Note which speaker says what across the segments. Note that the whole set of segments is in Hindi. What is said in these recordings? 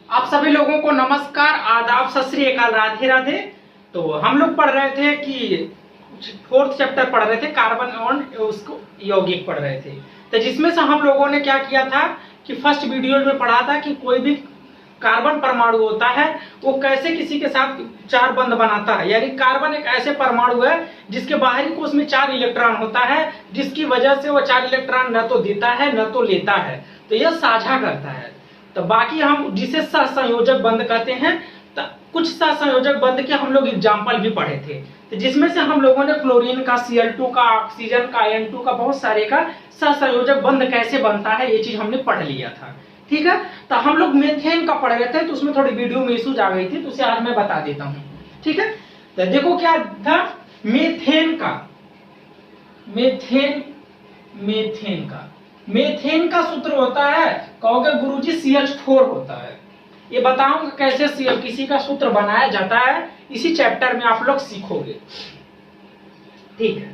Speaker 1: आप सभी लोगों को नमस्कार, आदाब, सत श्री अकाल, राधे राधे। तो हम लोग पढ़ रहे थे कि फोर्थ चैप्टर पढ़ रहे थे, कार्बन और उसको यौगिक पढ़ रहे थे। तो जिसमें से हम लोगों ने क्या किया था कि फर्स्ट वीडियो में पढ़ा था कि कोई भी कार्बन परमाणु होता है वो कैसे किसी के साथ चार बंध बनाता है। यानी कार्बन एक ऐसे परमाणु है जिसके बाहरी कोश में 4 इलेक्ट्रॉन होता है, जिसकी वजह से वो 4 इलेक्ट्रॉन न तो देता है न तो लेता है, तो यह साझा करता है। तो बाकी हम जिसे सहसंयोजक बंध कहते हैं, तो कुछ सहसंयोजक बंध के हम लोग एग्जाम्पल भी पढ़े थे। तो जिसमें से हम लोगों ने क्लोरीन का, Cl2 का, ऑक्सीजन का, N2 का, बहुत सारे का सहसंयोजक बंध कैसे बनता है ये चीज हमने पढ़ लिया था। ठीक है, तो हम लोग मेथेन का पढ़ रहे थे, तो उसमें थोड़ी वीडियो में इश्यूज आ गई थी, तो उसे आज मैं बता देता हूँ। ठीक है, तो देखो क्या था मेथेन का। मेथेन का सूत्र होता है, कहोगे गुरुजी CH4 होता है। ये बताऊंगा कैसे किसी का सूत्र बनाया जाता है, इसी चैप्टर में आप लोग सीखोगे। ठीक है,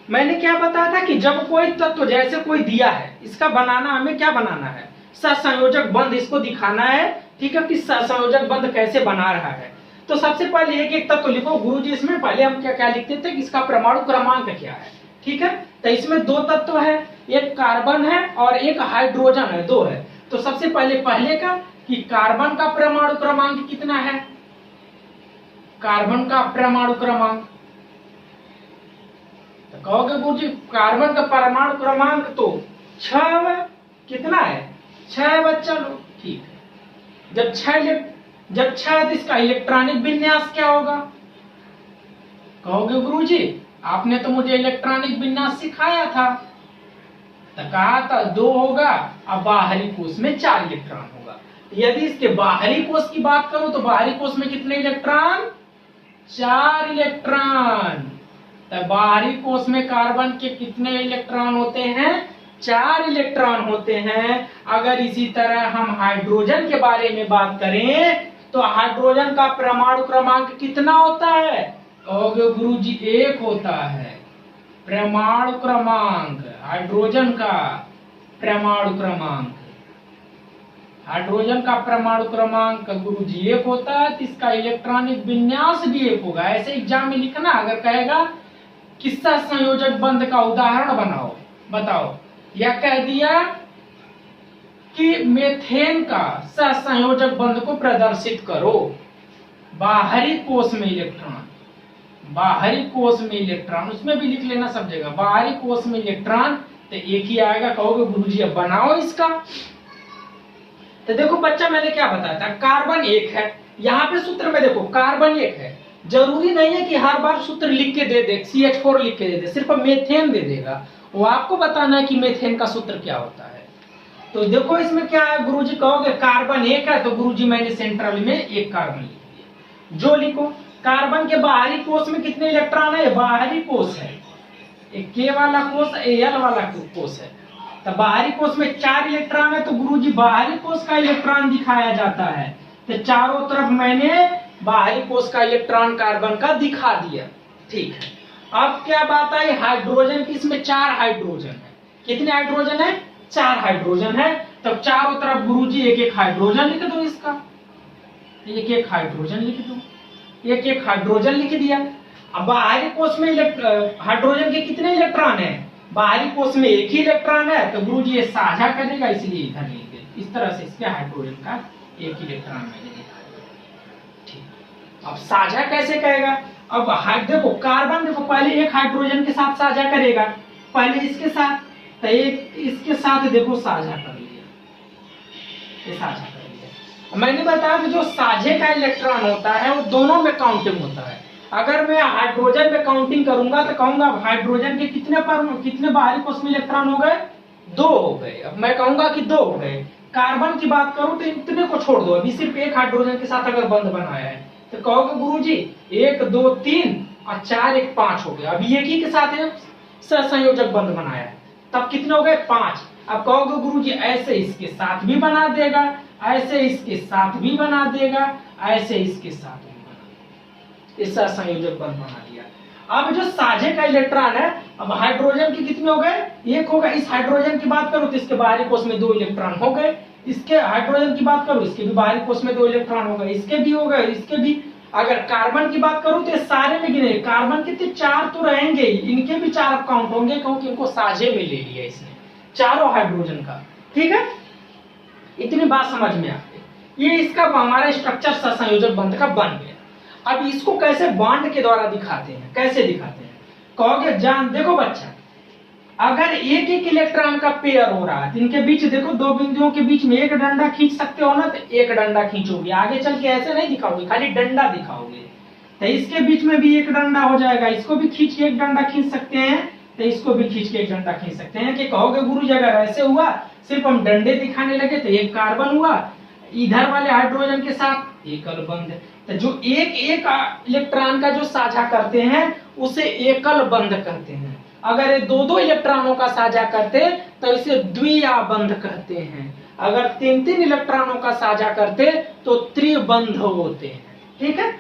Speaker 1: मैंने क्या बताया था कि जब कोई तत्व जैसे कोई दिया है, इसका बनाना हमें क्या बनाना है, सहसंयोजक बंध इसको दिखाना है। ठीक है, कि सहसंयोजक बंध कैसे बना रहा है। तो सबसे पहले एक एक तत्व लिखो गुरुजी। इसमें पहले हम क्या क्या लिखते थे कि इसका परमाणु क्रमांक क्या है। ठीक है, तो इसमें 2 तत्व है, एक कार्बन है और एक हाइड्रोजन है, 2 है। तो सबसे पहले का कि कार्बन का परमाणु क्रमांक कितना है, कार्बन का परमाणु क्रमांक, तो कहोगे गुरुजी कार्बन का परमाणु क्रमांक तो 6 कितना है, 6 बच्चा लो। ठीक है, जब 6 है तो इसका इलेक्ट्रॉनिक विन्यास क्या होगा, कहोगे गुरुजी आपने तो मुझे इलेक्ट्रॉनिक विन्यास सिखाया था, तो कहा था 2 होगा और बाहरी कोश में 4 इलेक्ट्रॉन होगा। यदि इसके बाहरी कोश की बात करूं तो बाहरी कोश में कितने इलेक्ट्रॉन, 4 इलेक्ट्रॉन। तो बाहरी कोश में कार्बन के कितने इलेक्ट्रॉन होते हैं, 4 इलेक्ट्रॉन होते हैं। अगर इसी तरह हम हाइड्रोजन के बारे में बात करें तो हाइड्रोजन का परमाणु क्रमांक कितना होता है, कहोगे गुरुजी 1 होता है। परमाणु क्रमांक हाइड्रोजन का परमाणु क्रमांक, हाइड्रोजन का परमाणु क्रमांक गुरुजी 1 होता है, तो इसका इलेक्ट्रॉनिक विन्यास भी 1 होगा। ऐसे एग्जाम में लिखना, अगर कहेगा कि सहसंयोजक बंध का उदाहरण बनाओ, बताओ, या कह दिया कि मेथेन का सहसंयोजक बंध को प्रदर्शित करो, बाहरी कोश में इलेक्ट्रॉन, बाहरी कोश में इलेक्ट्रॉन, उसमें भी लिख लेना सब जगह, बाहरी कोश में इलेक्ट्रॉन, तो एक ही आएगा। कहोगे गुरुजी अब बनाओ इसका। तो देखो बच्चा मैंने क्या बताया था, कार्बन 1 है, यहाँ पे सूत्र में देखो कार्बन 1 है। जरूरी नहीं है कि हर बार सूत्र लिख के दे दे, CH4 लिख के दे दे, सिर्फ मेथेन दे देगा। वो आपको बताना है कि मेथेन का सूत्र क्या होता है। तो देखो इसमें क्या है गुरुजी, कहोगे कार्बन 1 है, तो गुरुजी मैंने सेंट्रल में 1 कार्बन लिख दिया। जो लिखो, कार्बन के बाहरी कोश में कितने इलेक्ट्रॉन है, बाहरी कोश है, एक K वाला कोश, Al वाला कोश है। तो बाहरी कोश में 4 इलेक्ट्रॉन है, तो गुरुजी बाहरी कोश का इलेक्ट्रॉन दिखाया जाता है। तो चारों तरफ मैंने बाहरी कोश का इलेक्ट्रॉन कार्बन का दिखा दिया। ठीक है, अब क्या बात आई हाइड्रोजन की, इसमें 4 हाइड्रोजन है। कितने हाइड्रोजन है, 4 हाइड्रोजन है। तब चारों तरफ गुरुजी एक एक हाइड्रोजन लिख दो, इसका एक एक हाइड्रोजन लिख दो, एक एक हाइड्रोजन लिख दिया। अब बाहरी कोश में हाइड्रोजन के कितने इलेक्ट्रॉन है, बाहरी कोश में 1 ही इलेक्ट्रॉन है, तो गुरुजी ये साझा करेगा, इसलिए इधर लिख दे। इस तरह से इसके हाइड्रोजन का 1 इलेक्ट्रॉन मैंने लिखा। ठीक, अब साझा कैसे करेगा, अब देखो कार्बन, देखो पहले एक हाइड्रोजन के साथ साझा करेगा, पहले इसके साथ, तो एक इसके साथ देखो साझा कर लिया, ये साझा कर लिया। मैंने बताया कि जो साझे का इलेक्ट्रॉन होता है वो दोनों में काउंटिंग होता है। अगर मैं हाइड्रोजन में काउंटिंग करूंगा तो कहूंगा हाइड्रोजन के कितने बाहरी कोश में इलेक्ट्रॉन हो गए, 2 हो गए। अब मैं कहूंगा कि 2 हो गए। कार्बन की बात करूं तो इतने को छोड़ दो, अभी सिर्फ एक हाइड्रोजन के साथ अगर बंध बनाया है, तो कहोगे गुरुजी 1 2 3 और 4 1 5 हो गया। अभी एक ही के साथ सहसंयोजक बंध बनाया है, तब कितने हो गए, 5। अब कहोगे गुरुजी ऐसे इसके साथ भी बना देगा, ऐसे इसके साथ भी बना देगा, ऐसे इसके साथ भी बना देगा, इस सहसंयोजक बंध बना दिया। अब जो साझे का इलेक्ट्रॉन है, अब हाइड्रोजन की कितने हो गए, एक हो गए। इस हाइड्रोजन की बात करो तो इसके बाहरी कोष में 2 इलेक्ट्रॉन हो गए। इसके हाइड्रोजन की बात करो, इसके भी बाहरी कोष में 2 इलेक्ट्रॉन हो गए, इसके भी हो गए, इसके भी। अगर कार्बन की बात करूं तो ये सारे में गिने, कार्बन कितने 4 तो रहेंगे, इनके भी 4 काउंट होंगे क्योंकि इनको साझे में ले लिया इसने, चारों हाइड्रोजन का। ठीक है, इतनी बात समझ में आ गई। ये इसका हमारा स्ट्रक्चर सहसंयोजक बंध का बन गया। अब इसको कैसे बॉन्ड के द्वारा दिखाते हैं, कैसे दिखाते हैं कहोगे, जान देखो बच्चा, अगर एक एक इलेक्ट्रॉन का पेयर हो रहा है, इनके बीच देखो 2 बिंदुओं के बीच में एक डंडा खींच सकते हो ना, तो एक डंडा खींचोगे, आगे चल के ऐसे नहीं दिखाओगे, खाली डंडा दिखाओगे। तो इसके बीच में भी एक डंडा हो जाएगा, इसको भी खींच के एक डंडा खींच सकते हैं, तो इसको भी खींच के एक डंडा खींच सकते हैं। कि कहोगे गुरुजी अगर ऐसे हुआ, सिर्फ हम डंडे दिखाने लगे तो एक कार्बन हुआ, इधर वाले हाइड्रोजन के साथ एकल बंध। तो जो एक एक इलेक्ट्रॉन का जो साझा करते हैं उसे एकल बंध कहते हैं। अगर ये 2-2 इलेक्ट्रॉनों का साझा करते तो इसे द्विया बंध कहते हैं। अगर 3-3 इलेक्ट्रॉनों का साझा करते तो त्रिबंध होते हैं। ठीक है,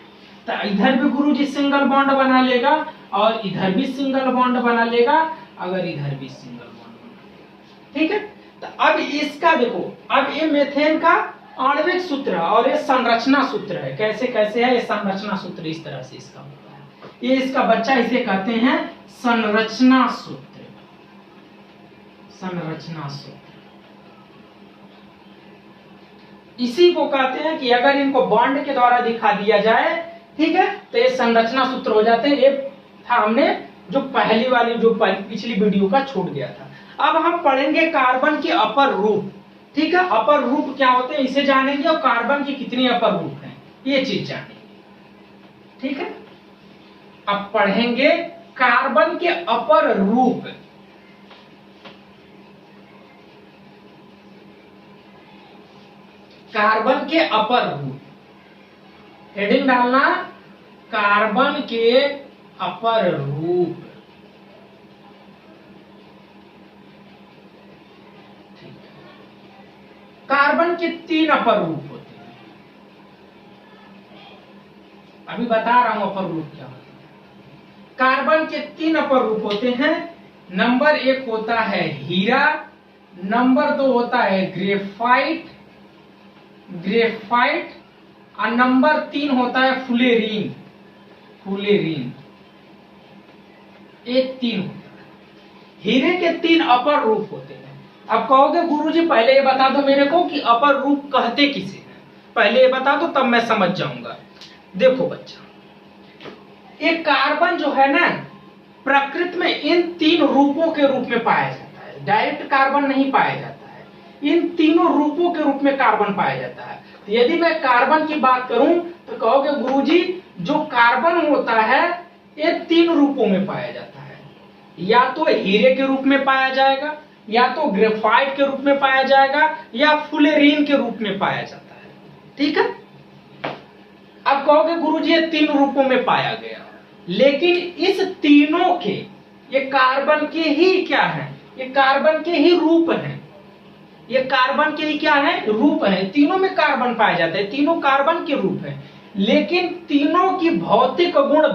Speaker 1: तो इधर भी गुरुजी सिंगल बॉन्ड बना लेगा और इधर भी सिंगल बॉन्ड बना लेगा, अगर इधर भी सिंगल बॉन्ड बना लेगा। ठीक है, तो अब इसका देखो, अब ये मेथेन का आणविक सूत्र और ये संरचना सूत्र है। कैसे कैसे है ये संरचना सूत्र, इस तरह से इसका होता है। ये इसका बच्चा, इसे कहते हैं संरचना सूत्र। संरचना सूत्र इसी को कहते हैं कि अगर इनको बॉन्ड के द्वारा दिखा दिया जाए, ठीक है, तो ये संरचना सूत्र हो जाते हैं। ये था हमने जो पहली वाली जो पिछली वीडियो का छूट गया था। अब हम पढ़ेंगे कार्बन के अपर रूप। ठीक है, अपर रूप क्या होते हैं इसे जानेंगे, और कार्बन की कितनी अपर रूप है ये चीज जानेंगे। ठीक है, अब पढ़ेंगे कार्बन के अपर रूप। कार्बन के अपर रूप, हेडिंग डालना कार्बन के अपर रूप। कार्बन के 3 अपर रूप होते हैं। अभी बता रहा हूं अपर रूप क्या होता है। कार्बन के 3 अपर रूप होते हैं। नंबर 1 होता है हीरा, नंबर 2 होता है ग्रेफाइट, और नंबर 3 होता है फुलेरीन। ये 3 होता है। हीरे के 3 अपर रूप होते हैं। अब कहोगे गुरुजी पहले ये बता दो मेरे को कि अपर रूप कहते किसे हैं, पहले ये बता दो तब मैं समझ जाऊंगा। देखो बच्चा, एक कार्बन जो है ना, प्रकृति में इन 3 रूपों के रूप में पाया जाता है। डायरेक्ट कार्बन नहीं पाया जाता है, इन तीनों रूपों के रूप में कार्बन पाया जाता है। तो यदि मैं कार्बन की बात करूं तो कहोगे गुरुजी जो कार्बन होता है ये 3 रूपों में पाया जाता है। या तो हीरे के रूप में पाया जाएगा, या तो ग्रेफाइट के रूप में पाया जाएगा, या फुलेरीन के रूप में पाया जाता है। ठीक है, अब कहोगे गुरुजी ये 3 रूपों में पाया गया, लेकिन इस तीनों के ये कार्बन के ही क्या है, ये कार्बन के ही रूप हैं। ये कार्बन के ही क्या है, रूप है। तीनों में कार्बन पाया जाता है, तीनों कार्बन के रूप है, लेकिन तीनों की भौतिक गुण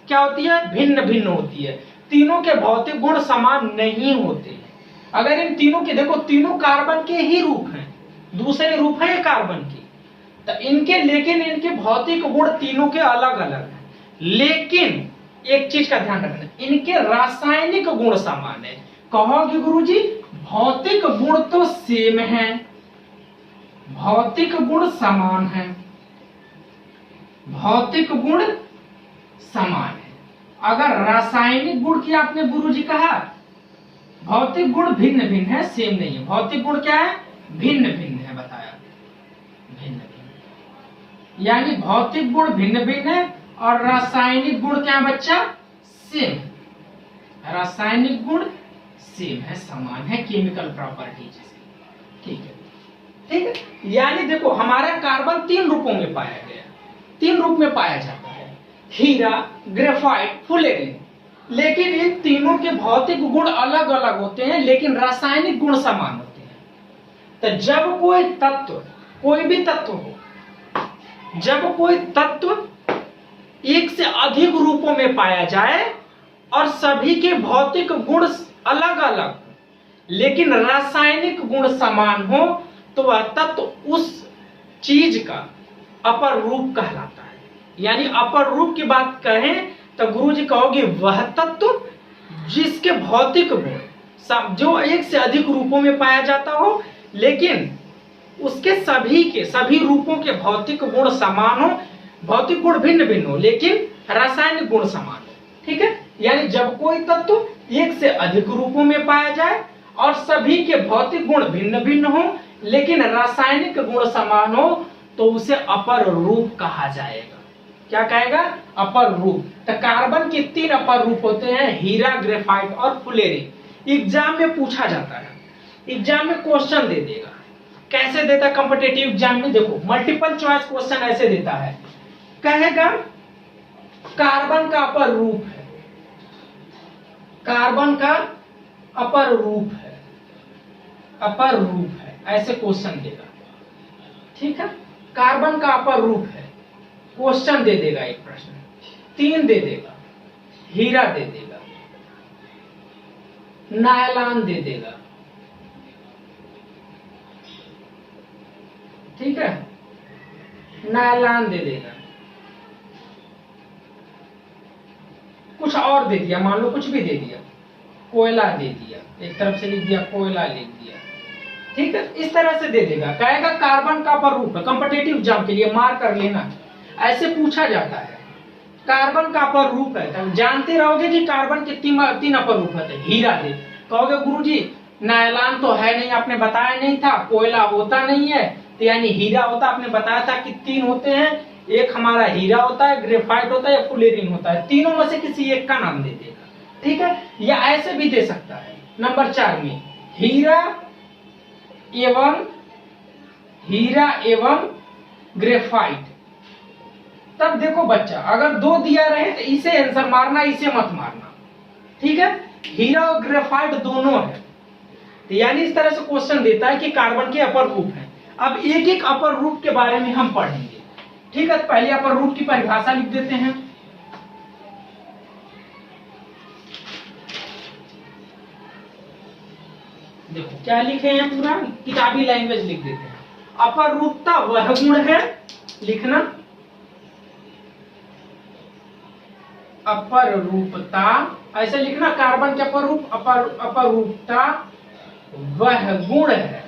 Speaker 1: क्या होती है, भिन्न भिन्न होती है। तीनों के भौतिक गुण समान नहीं होते हैं। अगर इन तीनों के देखो, तीनों कार्बन के ही रूप हैं, दूसरे रूप है कार्बन की, तो इनके लेकिन इनके भौतिक गुण तीनों के अलग अलग हैं। लेकिन एक चीज का ध्यान रखना, इनके रासायनिक गुण समान है। कहोगे गुरुजी भौतिक गुण तो सेम है, भौतिक गुण समान है, भौतिक गुण समान है। अगर रासायनिक गुण की आपने गुरुजी कहा, भौतिक गुण भिन्न भिन्न है, सेम नहीं है। भौतिक गुण क्या है, भिन्न भिन्न है, बताया भिन्न भिन्न, यानी भौतिक गुण भिन्न भिन्न है और रासायनिक गुण क्या है बच्चा, सेम है। रासायनिक गुण सेम है, समान है, केमिकल प्रॉपर्टीज से। ठीक है, ठीक है, यानी देखो हमारा कार्बन 3 रूपों में पाया गया, 3 रूप में पाया जाता है, हीरा, ग्रेफाइट, फुलेरीन। लेकिन इन तीनों के भौतिक गुण अलग अलग होते हैं, लेकिन रासायनिक गुण समान होते हैं। तो जब कोई तत्व, कोई भी तत्व हो, जब कोई तत्व एक से अधिक रूपों में पाया जाए और सभी के भौतिक गुण अलग अलग लेकिन रासायनिक गुण समान हो तो वह तत्व उस चीज का अपर रूप कहलाता है। यानी अपर रूप की बात कहें तो गुरुजी कहोगे वह तत्व जिसके भौतिक गुण जो एक से अधिक रूपों में पाया जाता हो लेकिन उसके सभी रूपों के भौतिक गुण समान हो, भौतिक गुण भिन्न भिन्न हो लेकिन रासायनिक गुण समान हो। ठीक है, यानी जब कोई तत्व एक से अधिक रूपों में पाया जाए और सभी के भौतिक गुण भिन्न भिन्न हो लेकिन रासायनिक गुण समान हो तो उसे अपर रूप कहा जाएगा। क्या कहेगा? अपर रूप। तो कार्बन के 3 अपर रूप होते हैं, हीरा, ग्रेफाइट और फुलेरिन। एग्जाम में पूछा जाता है, एग्जाम में क्वेश्चन दे देगा। कैसे देता कॉम्पिटिटिव एग्जाम में? देखो मल्टीपल चॉइस क्वेश्चन ऐसे देता है, कहेगा कार्बन का अपर रूप है, कार्बन का अपर रूप है, अपर रूप है, ऐसे क्वेश्चन देगा। ठीक है, कार्बन का अपर रूप है, क्वेश्चन दे देगा एक प्रश्न। 3 दे देगा, हीरा दे देगा, नायलॉन दे देगा। ठीक है, नायलॉन दे देगा, कुछ और दे दिया, मान लो कुछ भी दे दिया, कोयला दे दिया, एक तरफ से लिख दिया कोयला, लिख दिया। ठीक है, इस तरह से दे देगा, कहेगा कार्बन का अपर रूप है। कॉम्पिटिटिव एग्जाम के लिए मार्क कर लेना, ऐसे पूछा जाता है कार्बन का अपर रूप है। तो जानते रहोगे कि कार्बन के 3 अपर रूप है। हीरा दे, कहोगे गुरुजी नायलॉन तो है नहीं, आपने बताया नहीं था, कोयला होता नहीं है, तो यानी हीरा होता, आपने बताया था कि 3 होते हैं, एक हमारा हीरा होता है, ग्रेफाइट होता है या फुलेरिन होता है, तीनों में से किसी एक का नाम दे देगा। ठीक है, या ऐसे भी दे सकता है। नंबर 4 में हीरा एवं ग्रेफाइट। तब देखो बच्चा, अगर 2 दिया रहे तो इसे आंसर मारना, इसे मत मारना। ठीक है, हीरा और ग्रेफाइट दोनों है, तो यानी इस तरह से क्वेश्चन देता है कि कार्बन के अपर रूप है। अब एक एक अपर रूप के बारे में हम पढ़ेंगे। ठीक है, पहले अपर रूप की परिभाषा लिख देते हैं। देखो क्या लिखे हैं, पूरा किताबी लैंग्वेज लिख देते हैं। अपर रूपता वह गुण है, लिखना अपर रूपता, ऐसे लिखना कार्बन के अपर रूप, अपर रूपता वह गुण है,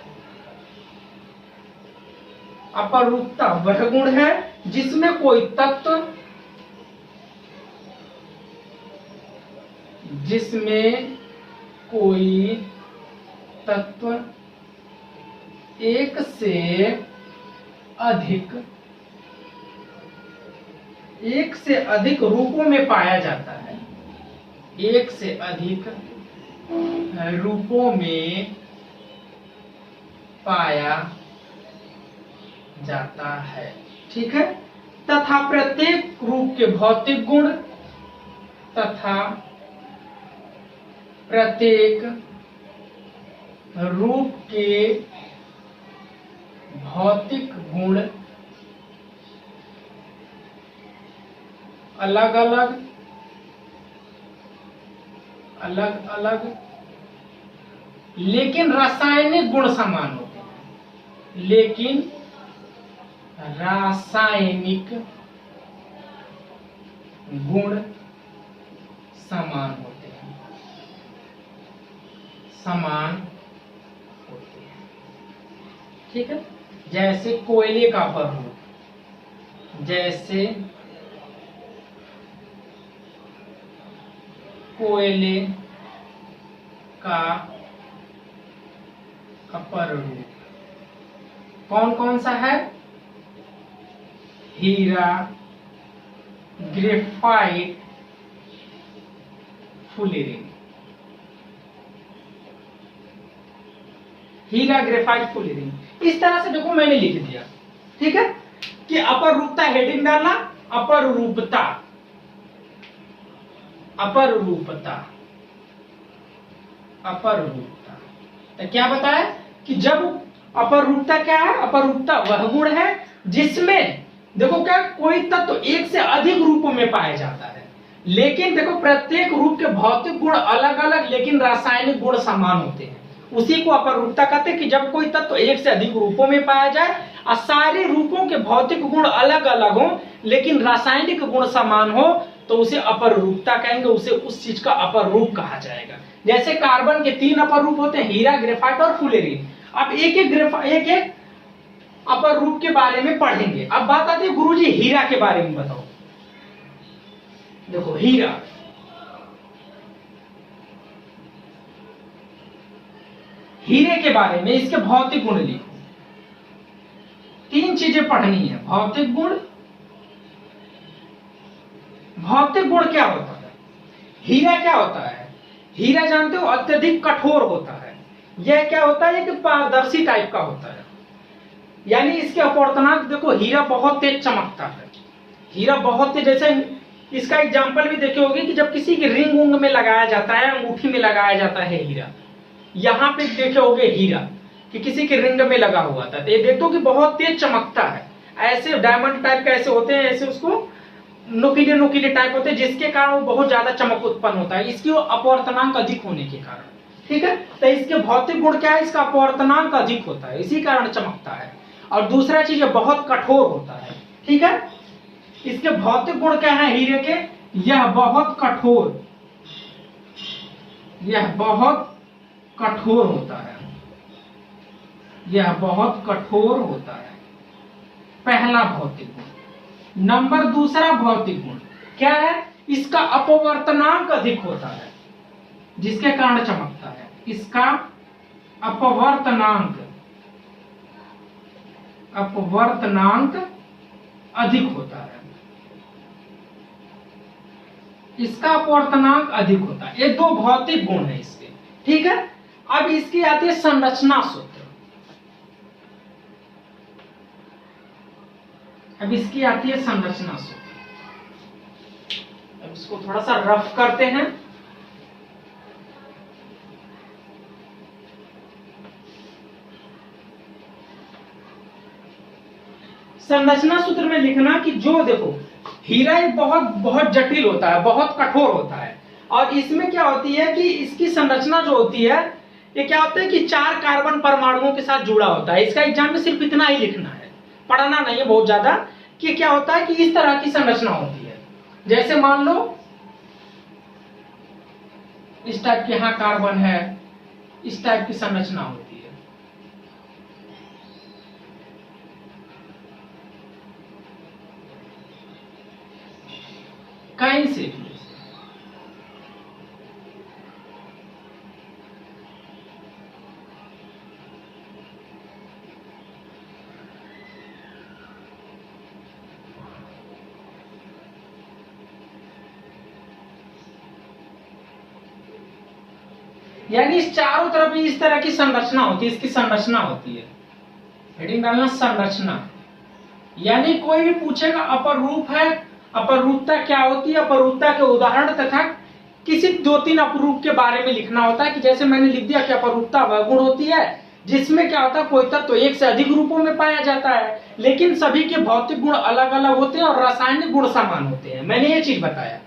Speaker 1: अपर रूपता वह गुण है जिसमें कोई तत्व, एक से अधिक रूपों में पाया जाता है, एक से अधिक रूपों में पाया जाता है। ठीक है, तथा प्रत्येक रूप के भौतिक गुण तथा प्रत्येक रूप के भौतिक गुण अलग अलग लेकिन रासायनिक गुण समान होते हैं, लेकिन रासायनिक गुण समान होते हैं, ठीक है। जैसे कोयले का अपर रूप, जैसे कोयले का अपर रूप कौन कौन सा है? हीरा, ग्रेफाइट, फुलेरिन। हीरा, ग्रेफाइट, फुलेरिन। इस तरह से देखो मैंने लिख दिया, ठीक है, कि अपर रूपता हेडिंग डालना, अपर रूपता, अपर रूपता, अपर रूपता। तो क्या बताया कि जब अपर रूपता क्या है? अपर रूपता वह गुण है जिसमें देखो क्या कोई तत्व एक से अधिक रूपों में पाया जाता है, लेकिन देखो प्रत्येक रूप के भौतिक गुण अलग अलग लेकिन रासायनिक गुण समान होते हैं। उसी को अपरूपता कहते हैं कि जब कोई तत्व एक से अधिक रूपों में पाया जाए और सारे रूपों के भौतिक गुण अलग अलग हो लेकिन रासायनिक गुण समान हो तो उसे अपरूपता कहेंगे, उसे उस चीज का अपर रूप कहा जाएगा। जैसे कार्बन के 3 अपर रूप होते हैं, हीरा, ग्रेफाइट और फुलेरीन। अब एक एक अपर रूप के बारे में पढ़ेंगे। अब बात आती है गुरुजी हीरा के बारे में बताओ। देखो हीरा, हीरे के बारे में इसके भौतिक गुण लिखो। 3 चीजें पढ़नी है, भौतिक गुण। भौतिक गुण क्या होता है? हीरा क्या होता है? हीरा जानते हो अत्यधिक कठोर होता है। यह क्या होता है कि पारदर्शी टाइप का होता है, यानी इसके अपवर्तनांक देखो, हीरा बहुत तेज चमकता है। हीरा बहुत तेज, जैसे इसका एग्जांपल भी देखे होंगे कि जब किसी की रिंग उंग में लगाया जाता है, अंगूठी में लगाया जाता है हीरा, यहाँ पे देखे होंगे हीरा कि किसी के रिंग में लगा हुआ था, तो ये देखो कि बहुत तेज चमकता है। ऐसे डायमंड टाइप का ऐसे होते हैं, ऐसे उसको नुकीले नुकीले टाइप होते हैं, जिसके कारण वो बहुत ज्यादा चमक उत्पन्न होता है, इसकी अपवर्तनांक अधिक होने के कारण। ठीक है, तो इसके भौतिक गुण क्या है? इसका अपवर्तनांक अधिक होता है, इसी कारण चमकता है। और दूसरा चीज है बहुत कठोर होता है। ठीक है, इसके भौतिक गुण क्या है हीरे के? यह बहुत कठोर, यह बहुत कठोर होता है, यह बहुत कठोर होता है, पहला भौतिक गुण। नंबर दूसरा भौतिक गुण क्या है? इसका अपवर्तनांक अधिक होता है, जिसके कारण चमकता है। इसका अपवर्तनांक अधिक होता है, इसका अपवर्तनांक अधिक होता है। ये 2 भौतिक गुण है इसके। ठीक है, अब इसकी आती है संरचना सूत्र। अब इसकी आती है संरचना सूत्र। अब इसको थोड़ा सा रफ करते हैं। संरचना सूत्र में लिखना कि जो देखो हीरा एक बहुत जटिल होता है, बहुत कठोर होता है, और इसमें क्या होती है कि इसकी संरचना जो होती है, ये क्या होता है कि 4 कार्बन परमाणुओं के साथ जुड़ा होता है। इसका एग्जाम में सिर्फ इतना ही लिखना है, पढ़ना नहीं है बहुत ज्यादा, कि क्या होता है कि इस तरह की संरचना होती है। जैसे मान लो इस टाइप के यहाँ कार्बन है, इस टाइप की संरचना होती है। कहीं से भी यानी इस चारों तरफ इस तरह की संरचना होती है, इसकी संरचना होती है। हेडिंग डालना संरचना। यानी कोई भी पूछेगा अपर रूप है, अपर रूपता क्या होती है, अपर रूपता के उदाहरण तथा किसी 2-3 अपरूप के बारे में लिखना होता है। कि जैसे मैंने लिख दिया कि अपर रूपता वह गुण होती है जिसमें क्या होता है कोई तत्व एक से अधिक रूपों में पाया जाता है, लेकिन सभी के भौतिक गुण अलग अलग होते हैं और रासायनिक गुण समान होते हैं। मैंने ये चीज बताया।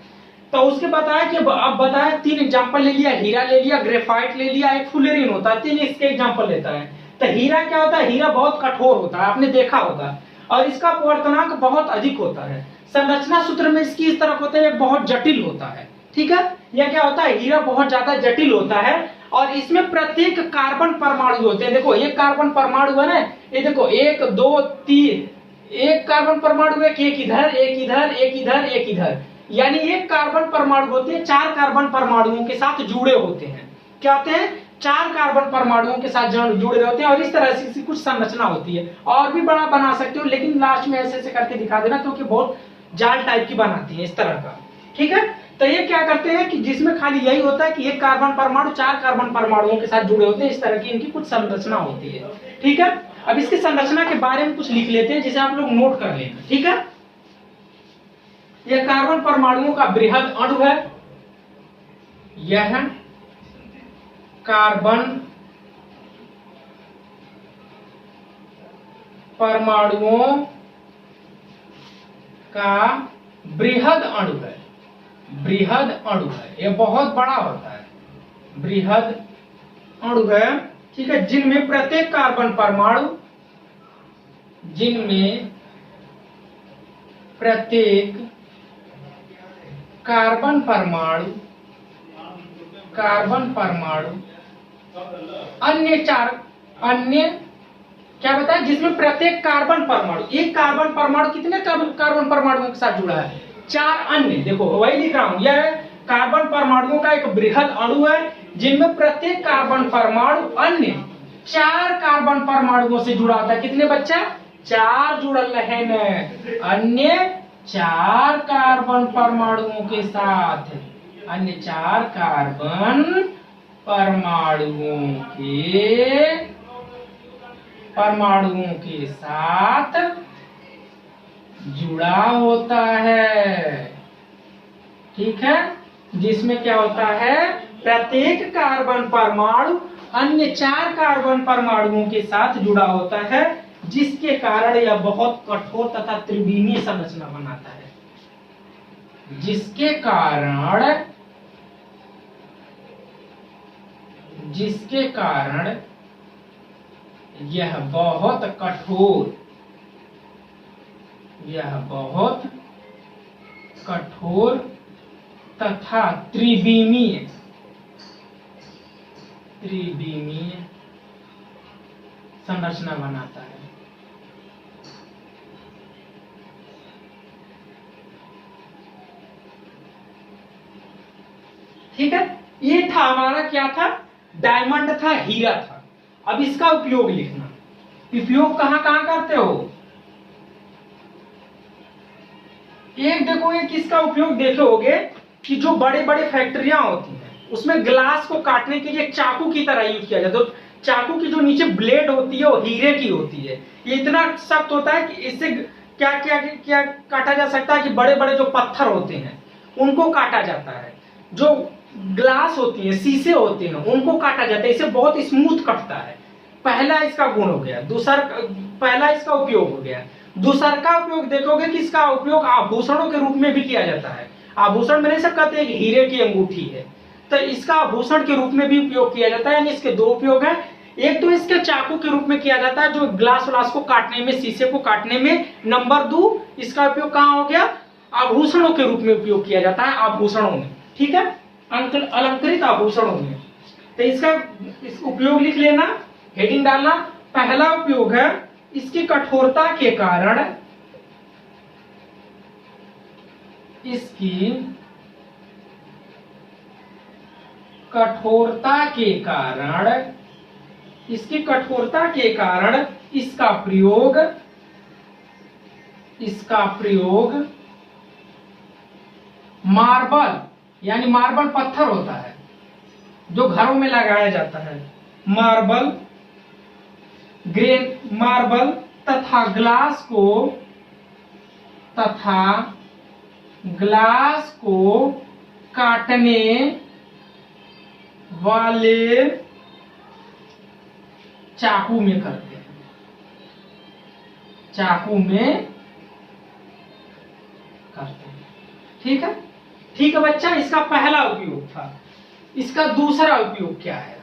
Speaker 1: तो उसके बताया कि अब बताया 3 एग्जांपल ले लिया, हीरा ले लिया, ग्रेफाइट ले लिया, एक फुलेरिन होता है, 3 इसके एग्जांपल लेता है। तो हीरा क्या होता है? हीरा बहुत कठोर होता है, आपने देखा होगा, और इसका अपवर्तनांक बहुत अधिक होता है। संरचना सूत्र में इसकी इस तरह होता है, बहुत जटिल होता है। ठीक है, यह क्या होता है? हीरा बहुत ज्यादा जटिल होता है और इसमें प्रत्येक कार्बन परमाणु होते हैं। देखो एक कार्बन परमाणु है ना, ये देखो 1 2 3, एक कार्बन परमाणु है, एक इधर एक इधर एक इधर एक इधर, यानी एक कार्बन परमाणु होते हैं 4 कार्बन परमाणुओं के साथ जुड़े होते हैं। क्या होते हैं? 4 कार्बन परमाणुओं के साथ जुड़े होते हैं और इस तरह से कुछ संरचना होती है। और भी बड़ा बना सकते हो, लेकिन लास्ट में ऐसे ऐसे करके दिखा देना, क्योंकि बहुत जाल टाइप की बनाती है इस तरह का। ठीक है, तो ये क्या करते हैं कि जिसमें खाली यही होता है कि एक कार्बन परमाणु 4 कार्बन परमाणुओं के साथ जुड़े होते हैं, इस तरह की इनकी कुछ संरचना होती है। ठीक है, अब इसकी संरचना के बारे में कुछ लिख लेते हैं जिसे आप लोग नोट कर लेना। ठीक है, यह कार्बन परमाणुओं का बृहद अणु है। यह कार्बन परमाणुओं का बृहद अणु है, बृहद अणु है, ये बहुत बड़ा होता है, बृहद अणु है, ठीक है, जिनमें प्रत्येक कार्बन परमाणु, जिनमें प्रत्येक कार्बन परमाणु, कार्बन परमाणु अन्य क्या बताया, जिसमें प्रत्येक कार्बन परमाणु, एक कार्बन परमाणु कितने कार्बन परमाणुओं के साथ जुड़ा है, 4 अन्य, देखो वही लिख रहा हूं, यह कार्बन परमाणुओं का एक बृहद अणु है जिनमें प्रत्येक कार्बन परमाणु अन्य 4 कार्बन परमाणुओं से जुड़ा होता है। कितने बच्चा, 4 जुड़ल है न, अन्य 4 कार्बन परमाणुओं के साथ, अन्य 4 कार्बन परमाणुओं के साथ जुड़ा होता है, ठीक है, जिसमें क्या होता है, प्रत्येक कार्बन परमाणु अन्य 4 कार्बन परमाणुओं के साथ जुड़ा होता है, जिसके कारण यह बहुत कठोर तथा त्रिविमीय संरचना बनाता है, जिसके कारण यह बहुत कठोर तथा त्रिविमीय संरचना बनाता है। ठीक है, ये था हमारा, क्या था, डायमंड था, हीरा था। अब इसका उपयोग लिखना, उपयोग कहां कहां करते हो, एक देखो, एक इसका उपयोग देखोगे कि जो बड़े बड़े फैक्ट्रियां होती हैं उसमें ग्लास को काटने के लिए चाकू की तरह यूज किया जाता है। तो चाकू की जो नीचे ब्लेड होती है वो हीरे की होती है, ये इतना सख्त होता है कि इससे क्या क्या क्या काटा जा सकता है कि बड़े बड़े जो पत्थर होते हैं उनको काटा जाता है, जो ग्लास होती है, शीशे होते हैं, उनको काटा जाता है, इसे बहुत स्मूथ कटता है। पहला इसका गुण हो गया, पहला इसका उपयोग हो गया। दूसरा का उपयोग देखोगे कि इसका उपयोग आभूषणों के रूप में भी किया जाता है। आभूषण में नहीं सब कहते हैं कि हीरे की अंगूठी है, तो इसका आभूषण के रूप में भी उपयोग किया जाता है। यानी इसके 2 उपयोग हैं, एक तो इसके चाकू के रूप में किया जाता है जो ग्लास व्लास को काटने में, शीशे को काटने में। नंबर 2, इसका उपयोग कहाँ हो गया, आभूषणों के रूप में उपयोग किया जाता है, आभूषणों में, ठीक है, अलंकृत आभूषणों में। तो इसका उपयोग लिख लेना, हेडिंग डालना। पहला उपयोग है इसकी कठोरता के कारण, इसकी कठोरता के कारण इसका प्रयोग मार्बल, यानी मार्बल पत्थर होता है जो घरों में लगाया जाता है, मार्बल तथा ग्लास को काटने वाले चाकू में करते हैं, ठीक है, ठीक है बच्चा, इसका पहला उपयोग था। इसका दूसरा उपयोग क्या है,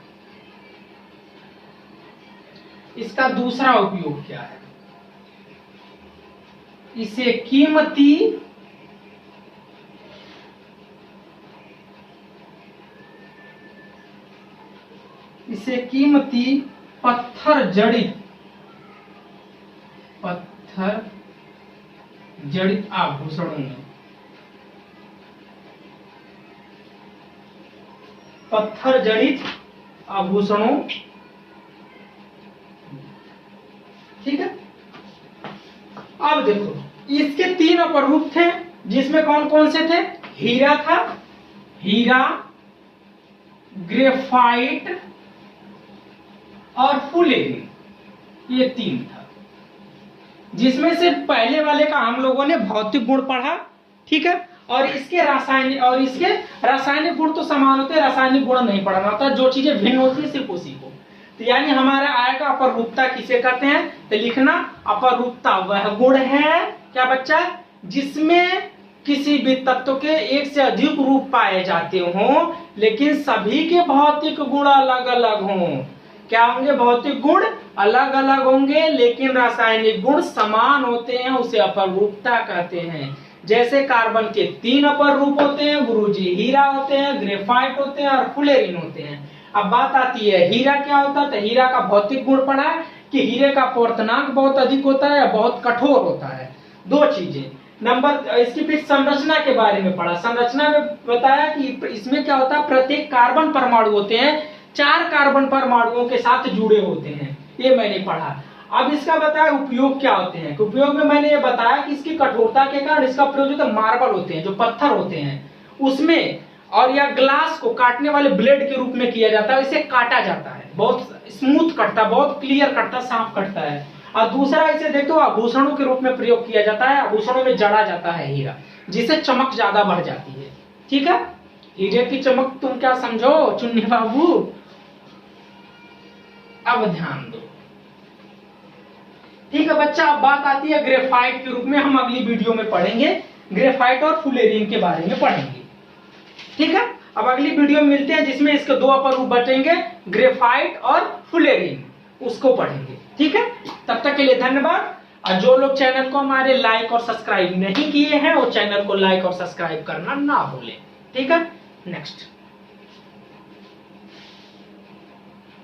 Speaker 1: इसका दूसरा उपयोग क्या है, इसे कीमती पत्थर जड़ित आभूषणों में, पत्थर जड़ित आभूषणों, ठीक है। अब देखो, इसके 3 अपरूप थे, जिसमें कौन कौन से थे, हीरा था, हीरा, ग्रेफाइट और फुलेरिन, ये 3 था। जिसमें से पहले वाले का हम लोगों ने भौतिक गुण पढ़ा, ठीक है, और इसके रासायनिक गुण तो समान होते हैं, रासायनिक गुण नहीं पढ़ना होता, जो चीजें भिन्न होती है सिर्फ उसी को। तो यानी हमारा आएगा अपरूपता किसे कहते हैं, तो लिखना, अपरूपता वह गुण है, क्या बच्चा, जिसमें किसी भी तत्व के एक से अधिक रूप पाए जाते हों लेकिन सभी के भौतिक गुण अलग अलग हों। क्या होंगे? भौतिक गुण अलग अलग होंगे लेकिन रासायनिक गुण समान होते हैं, उसे अपरूपता कहते हैं। जैसे कार्बन के 3 अपर रूप होते हैं गुरुजी, हीरा होते हैं, ग्रेफाइट होते हैं और फुलेरिन होते हैं। अब बात आती है हीरा क्या होता है, तो हीरा का भौतिक गुण पढ़ा है कि हीरे का पूर्णांक बहुत अधिक होता है या बहुत कठोर होता है। दो चीजें। नंबर इसकी फिर संरचना के बारे में पढ़ा। संरचना में बताया कि इसमें क्या होता है, प्रत्येक कार्बन परमाणु होते हैं 4 कार्बन परमाणुओं के साथ जुड़े होते हैं, ये मैंने पढ़ा। अब इसका बताया उपयोग क्या होते हैं। उपयोग में मैंने ये बताया कि इसकी कठोरता के कारण इसका प्रयोग जो मार्बल होते हैं, जो पत्थर होते हैं उसमें, और या ग्लास को काटने वाले ब्लेड के रूप में किया जाता है। इसे काटा जाता है, बहुत स्मूथ कटता, बहुत क्लियर कटता, साफ कटता है। और दूसरा इसे देखो आभूषणों के रूप में प्रयोग किया जाता है, आभूषणों में जड़ा जाता है हीरा, जिससे चमक ज्यादा बढ़ जाती है। ठीक है, हीरे की चमक तुम क्या समझो चुन्नी बाबू? अब ध्यान दो। ठीक है बच्चा, अब बात आती है ग्रेफाइट के रूप में, हम अगली वीडियो में पढ़ेंगे ग्रेफाइट और फुलेरिन के बारे में पढ़ेंगे। ठीक है, अब अगली वीडियो में मिलते हैं जिसमें इसके 2 अपर रूप बचेंगे, ग्रेफाइट और फुलेरिन, उसको पढ़ेंगे। ठीक है, तब तक के लिए धन्यवाद। और जो लोग चैनल को हमारे लाइक और सब्सक्राइब नहीं किए हैं वो चैनल को लाइक और सब्सक्राइब करना ना भूलें। ठीक है, नेक्स्ट।